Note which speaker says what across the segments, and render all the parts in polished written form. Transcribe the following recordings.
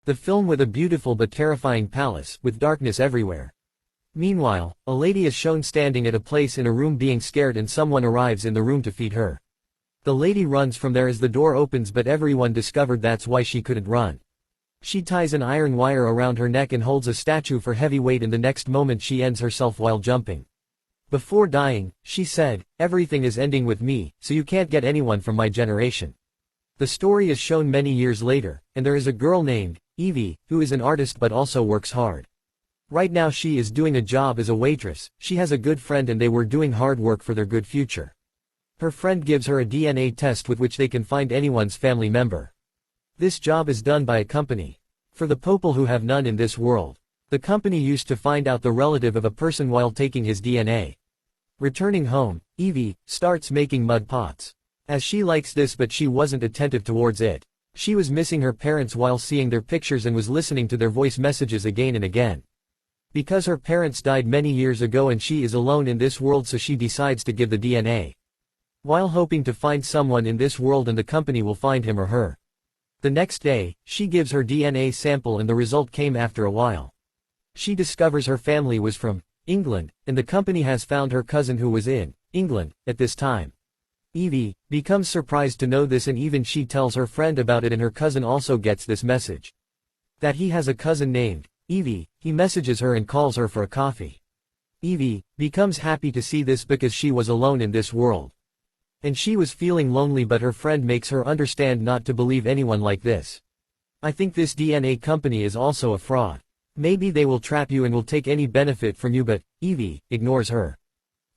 Speaker 1: The film with a beautiful but terrifying palace, with darkness everywhere. Meanwhile, a lady is shown standing at a place in a room being scared and someone arrives in the room to feed her. The lady runs from there as the door opens but everyone discovered that's why she couldn't run. She ties an iron wire around her neck and holds a statue for heavy weight and the next moment she ends herself while jumping. Before dying, she said, "Everything is ending with me, so you can't get anyone from my generation." The story is shown many years later, and there is a girl named Evie, who is an artist but also works hard. Right now she is doing a job as a waitress. She has a good friend and they were doing hard work for their good future. Her friend gives her a DNA test with which they can find anyone's family member. This job is done by a company. For the people who have none in this world. The company used to find out the relative of a person while taking his DNA. Returning home, Evie starts making mud pots. As she likes this but she wasn't attentive towards it. She was missing her parents while seeing their pictures and was listening to their voice messages again and again. Because her parents died many years ago and she is alone in this world, so she decides to give the DNA. While hoping to find someone in this world and the company will find him or her. The next day, she gives her DNA sample and the result came after a while. She discovers her family was from England, and the company has found her cousin who was in England at this time. Evie becomes surprised to know this and even she tells her friend about it and her cousin also gets this message. That he has a cousin named Evie. He messages her and calls her for a coffee. Evie becomes happy to see this because she was alone in this world. And she was feeling lonely but her friend makes her understand not to believe anyone like this. I think this DNA company is also a fraud. Maybe they will trap you and will take any benefit from you but Evie ignores her.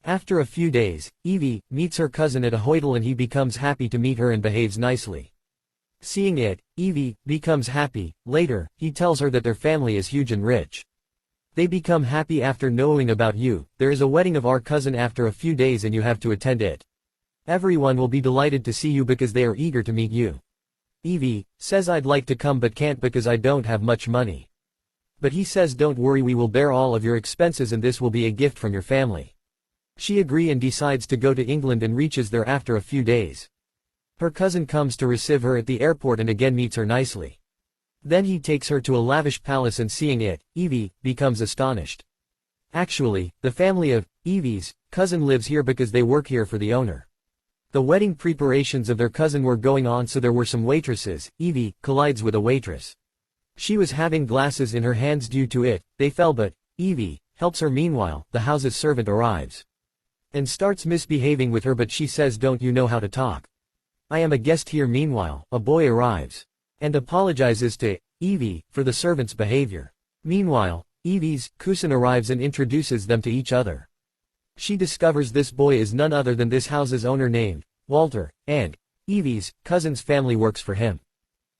Speaker 1: After a few days, Evie meets her cousin at a hotel and he becomes happy to meet her and behaves nicely. Seeing it, Evie becomes happy. Later, he tells her that their family is huge and rich. They become happy after knowing about you. There is a wedding of our cousin after a few days and you have to attend it. Everyone will be delighted to see you because they are eager to meet you. Evie says I'd like to come but can't because I don't have much money. But he says don't worry, we will bear all of your expenses and this will be a gift from your family. She agrees and decides to go to England and reaches there after a few days. Her cousin comes to receive her at the airport and again meets her nicely. Then he takes her to a lavish palace and seeing it, Evie becomes astonished. Actually, the family of Evie's cousin lives here because they work here for the owner. The wedding preparations of their cousin were going on so there were some waitresses. Evie collides with a waitress. She was having glasses in her hands due to it, they fell but Evie helps her. Meanwhile, the house's servant arrives. And starts misbehaving with her but she says don't you know how to talk? I am a guest here. Meanwhile, a boy arrives. And apologizes to Evie for the servant's behavior. Meanwhile, Evie's cousin arrives and introduces them to each other. She discovers this boy is none other than this house's owner named Walter, and Evie's cousin's family works for him.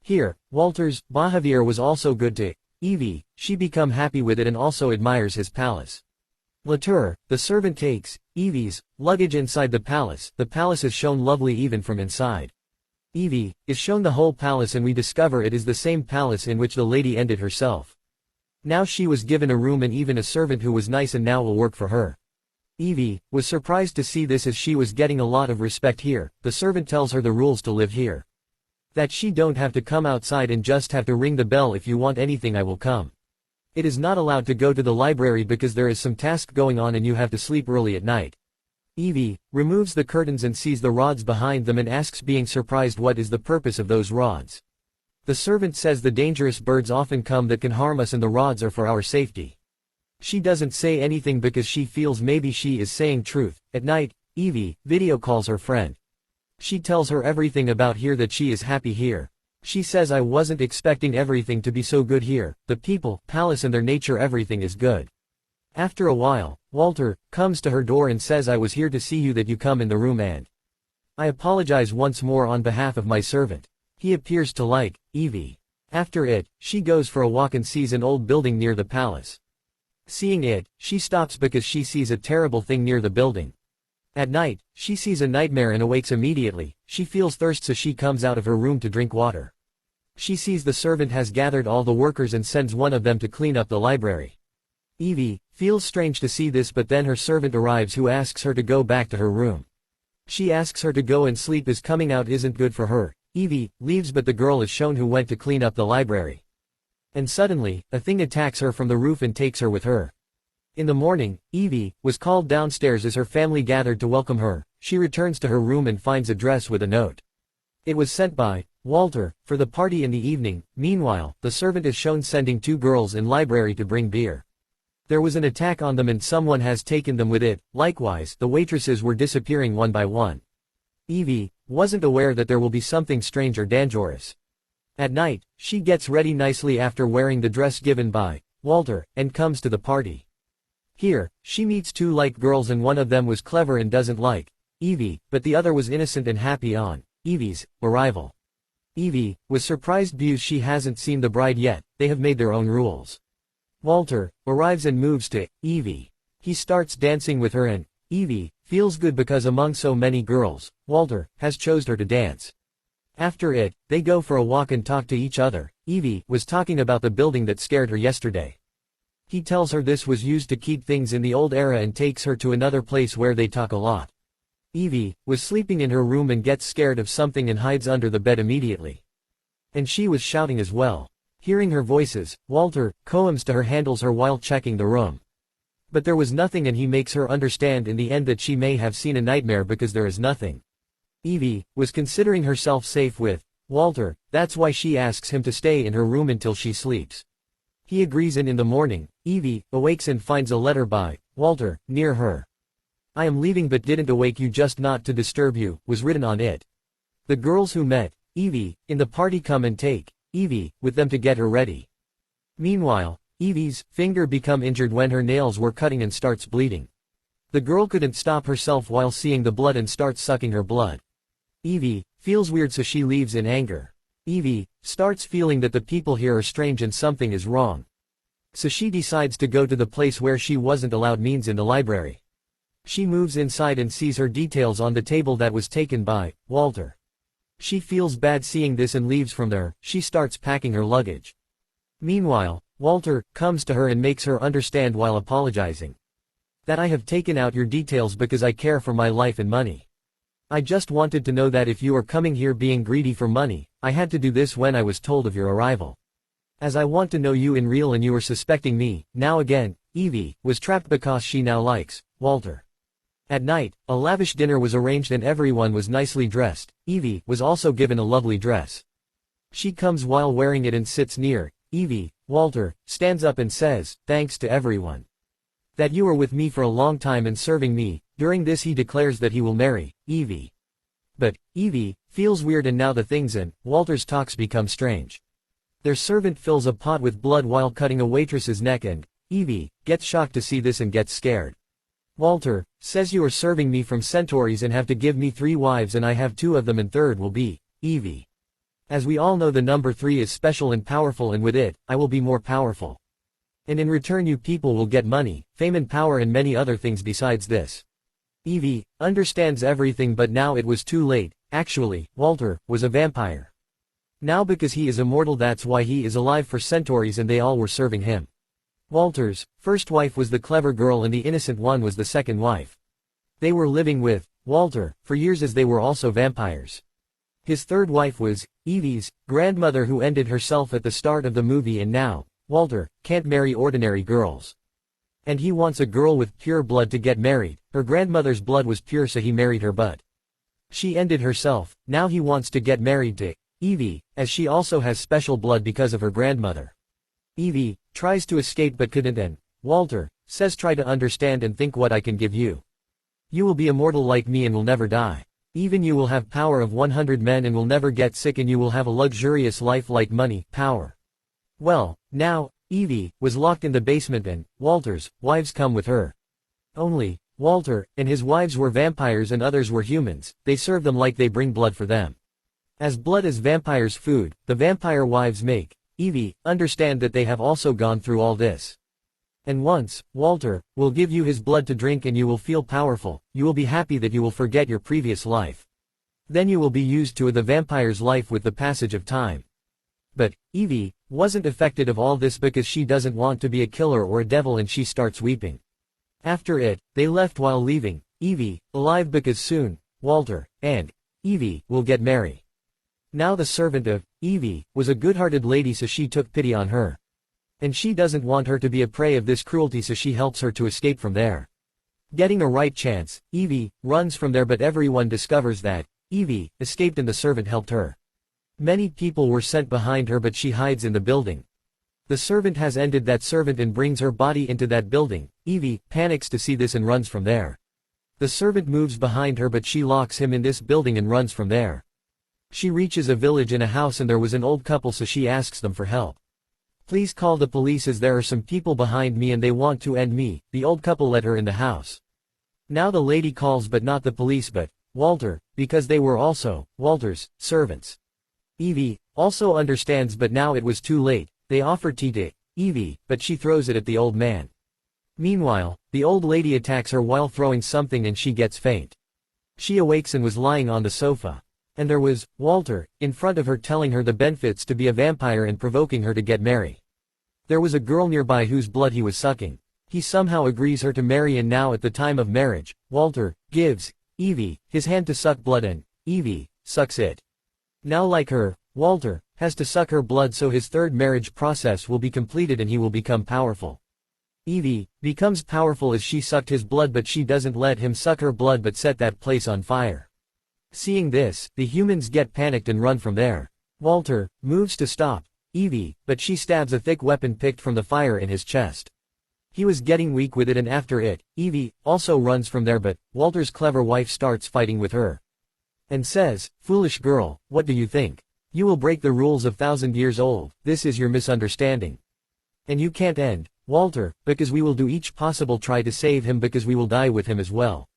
Speaker 1: Here, Walter's behavior was also good to Evie. She become happy with it and also admires his palace. Later, the servant takes Evie's luggage inside the palace. The palace is shown lovely even from inside. Evie is shown the whole palace and we discover it is the same palace in which the lady ended herself. Now she was given a room and even a servant who was nice and now will work for her. Evie was surprised to see this as she was getting a lot of respect here. The servant tells her the rules to live here. That she don't have to come outside and just have to ring the bell. If you want anything I will come. It is not allowed to go to the library because there is some task going on and you have to sleep early at night. Evie removes the curtains and sees the rods behind them and asks being surprised what is the purpose of those rods. The servant says the dangerous birds often come that can harm us and the rods are for our safety. She doesn't say anything because she feels maybe she is saying truth. At night, Evie video calls her friend. She tells her everything about here, that she is happy here. She says I wasn't expecting everything to be so good here. The people, palace and their nature, everything is good. After a while, Walter comes to her door and says I was here to see you, that you come in the room and I apologize once more on behalf of my servant. He appears to like Evie. After it, she goes for a walk and sees an old building near the palace. Seeing it, she stops because she sees a terrible thing near the building. At night, she sees a nightmare and awakes immediately. She feels thirst so she comes out of her room to drink water. She sees the servant has gathered all the workers and sends one of them to clean up the library. Evie feels strange to see this but then her servant arrives who asks her to go back to her room. She asks her to go and sleep as coming out isn't good for her. Evie leaves but the girl is shown who went to clean up the library. And suddenly, a thing attacks her from the roof and takes her with her. In the morning, Evie was called downstairs as her family gathered to welcome her. She returns to her room and finds a dress with a note. It was sent by Walter for the party in the evening. Meanwhile, the servant is shown sending 2 girls in library to bring beer. There was an attack on them and someone has taken them with it. Likewise, the waitresses were disappearing one by one. Evie wasn't aware that there will be something strange or dangerous. At night, she gets ready nicely after wearing the dress given by Walter, and comes to the party. Here, she meets 2 like girls and one of them was clever and doesn't like Evie, but the other was innocent and happy on Evie's arrival. Evie was surprised because she hasn't seen the bride yet. They have made their own rules. Walter arrives and moves to Evie. He starts dancing with her and Evie feels good because among so many girls, Walter has chosen her to dance. After it, they go for a walk and talk to each other. Evie was talking about the building that scared her yesterday. He tells her this was used to keep things in the old era and takes her to another place where they talk a lot. Evie was sleeping in her room and gets scared of something and hides under the bed immediately. And she was shouting as well. Hearing her voices, Walter comes to her, handles her while checking the room. But there was nothing and he makes her understand in the end that she may have seen a nightmare because there is nothing. Evie was considering herself safe with Walter, that's why she asks him to stay in her room until she sleeps. He agrees and in the morning, Evie awakes and finds a letter by Walter near her. "I am leaving but didn't awake you just not to disturb you," was written on it. The girls who met Evie in the party come and take Evie with them to get her ready. Meanwhile, Evie's finger become injured when her nails were cutting and starts bleeding. The girl couldn't stop herself while seeing the blood and starts sucking her blood. Evie feels weird so she leaves in anger. Evie starts feeling that the people here are strange and something is wrong. So she decides to go to the place where she wasn't allowed, means in the library. She moves inside and sees her details on the table that was taken by Walter. She feels bad seeing this and leaves from there. She starts packing her luggage. Meanwhile, Walter comes to her and makes her understand while apologizing. "That I have taken out your details because I care for my life and money. I just wanted to know that if you are coming here being greedy for money, I had to do this when I was told of your arrival. As I want to know you in real and you are suspecting me." Now again, Evie was trapped because she now likes Walter. At night, a lavish dinner was arranged and everyone was nicely dressed. Evie was also given a lovely dress. She comes while wearing it and sits near Evie. Walter stands up and says, "Thanks to everyone. That you were with me for a long time and serving me." During this he declares that he will marry Evie. But Evie feels weird and now the things in Walter's talks become strange. Their servant fills a pot with blood while cutting a waitress's neck and Evie gets shocked to see this and gets scared. Walter says, "You are serving me from Centaurs and have to give me 3 wives and I have 2 of them and third will be Evie. As we all know the number 3 is special and powerful and with it, I will be more powerful. And in return you people will get money, fame and power and many other things besides this." Evie understands everything but now it was too late. Actually, Walter was a vampire. Now because he is immortal that's why he is alive for Centaurs and they all were serving him. Walter's first wife was the clever girl and the innocent one was the second wife. They were living with Walter for years as they were also vampires. His third wife was Evie's grandmother who ended herself at the start of the movie and now, Walter can't marry ordinary girls. And he wants a girl with pure blood to get married. Her grandmother's blood was pure so he married her but she ended herself. Now he wants to get married to Evie, as she also has special blood because of her grandmother. Evie tries to escape but couldn't and Walter says, "Try to understand and think what I can give you. You will be immortal like me and will never die. Even you will have power of 100 men and will never get sick and you will have a luxurious life like money, power." Well, now, Evie was locked in the basement and Walter's wives come with her. Only Walter and his wives were vampires and others were humans. They serve them like they bring blood for them. As blood is vampires' food, the vampire wives make Evie understand that they have also gone through all this. And once, Walter will give you his blood to drink and you will feel powerful. You will be happy that you will forget your previous life. Then you will be used to the vampire's life with the passage of time. But Evie wasn't affected of all this because she doesn't want to be a killer or a devil and she starts weeping. After it, they left while leaving Evie alive because soon, Walter and Evie will get married. Now the servant of Evie was a good-hearted lady so she took pity on her. And she doesn't want her to be a prey of this cruelty, so she helps her to escape from there. Getting a right chance, Evie runs from there, but everyone discovers that Evie escaped and the servant helped her. Many people were sent behind her, but she hides in the building. The servant has ended that servant and brings her body into that building. Evie panics to see this and runs from there. The servant moves behind her, but she locks him in this building and runs from there. She reaches a village and a house, and there was an old couple, so she asks them for help. Please call the police, as there are some people behind me and they want to end me. The old couple let her in the house. Now the lady calls, but not the police but Walter, because they were also Walter's servants. Evie also understands, but now it was too late. They offer tea to Evie, but she throws it at the old man. Meanwhile, the old lady attacks her while throwing something and she gets faint. She awakes and was lying on the sofa. And there was Walter in front of her, telling her the benefits to be a vampire and provoking her to get married. There was a girl nearby whose blood he was sucking. He somehow agrees her to marry, and now at the time of marriage, Walter gives Evie his hand to suck blood and Evie sucks it. Now, like her, Walter has to suck her blood, so his third marriage process will be completed and he will become powerful. Evie becomes powerful as she sucked his blood, but she doesn't let him suck her blood but set that place on fire. Seeing this, the humans get panicked and run from there. Walter moves to stop Evie, but she stabs a thick weapon picked from the fire in his chest. He was getting weak with it, and after it, Evie also runs from there, but Walter's clever wife starts fighting with her. And says, "Foolish girl, what do you think? You will break the rules of 1,000 years old. This is your misunderstanding. And you can't end Walter, because we will do each possible try to save him, because we will die with him as well."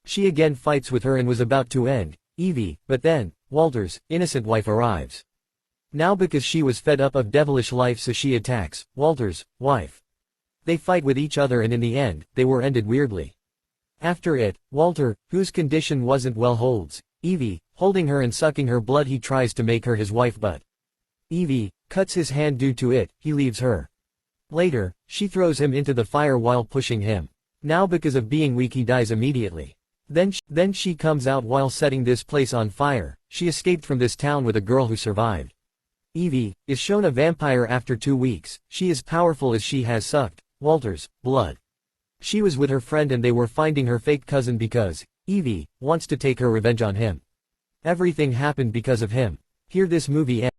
Speaker 1: She again fights with her and was about to end Evie, but then Walter's innocent wife arrives. Now because she was fed up of devilish life, so she attacks Walter's wife. They fight with each other and in the end, they were ended weirdly. After it, Walter, whose condition wasn't well, holds Evie, holding her and sucking her blood. He tries to make her his wife, but Evie cuts his hand. Due to it, he leaves her. Later, she throws him into the fire while pushing him. Now because of being weak, he dies immediately. Then she comes out while setting this place on fire. She escaped from this town with a girl who survived. Evie is shown a vampire after 2 weeks. She is powerful as she has sucked Walter's blood. She was with her friend and they were finding her fake cousin because Evie wants to take her revenge on him. Everything happened because of him. Here this movie ends.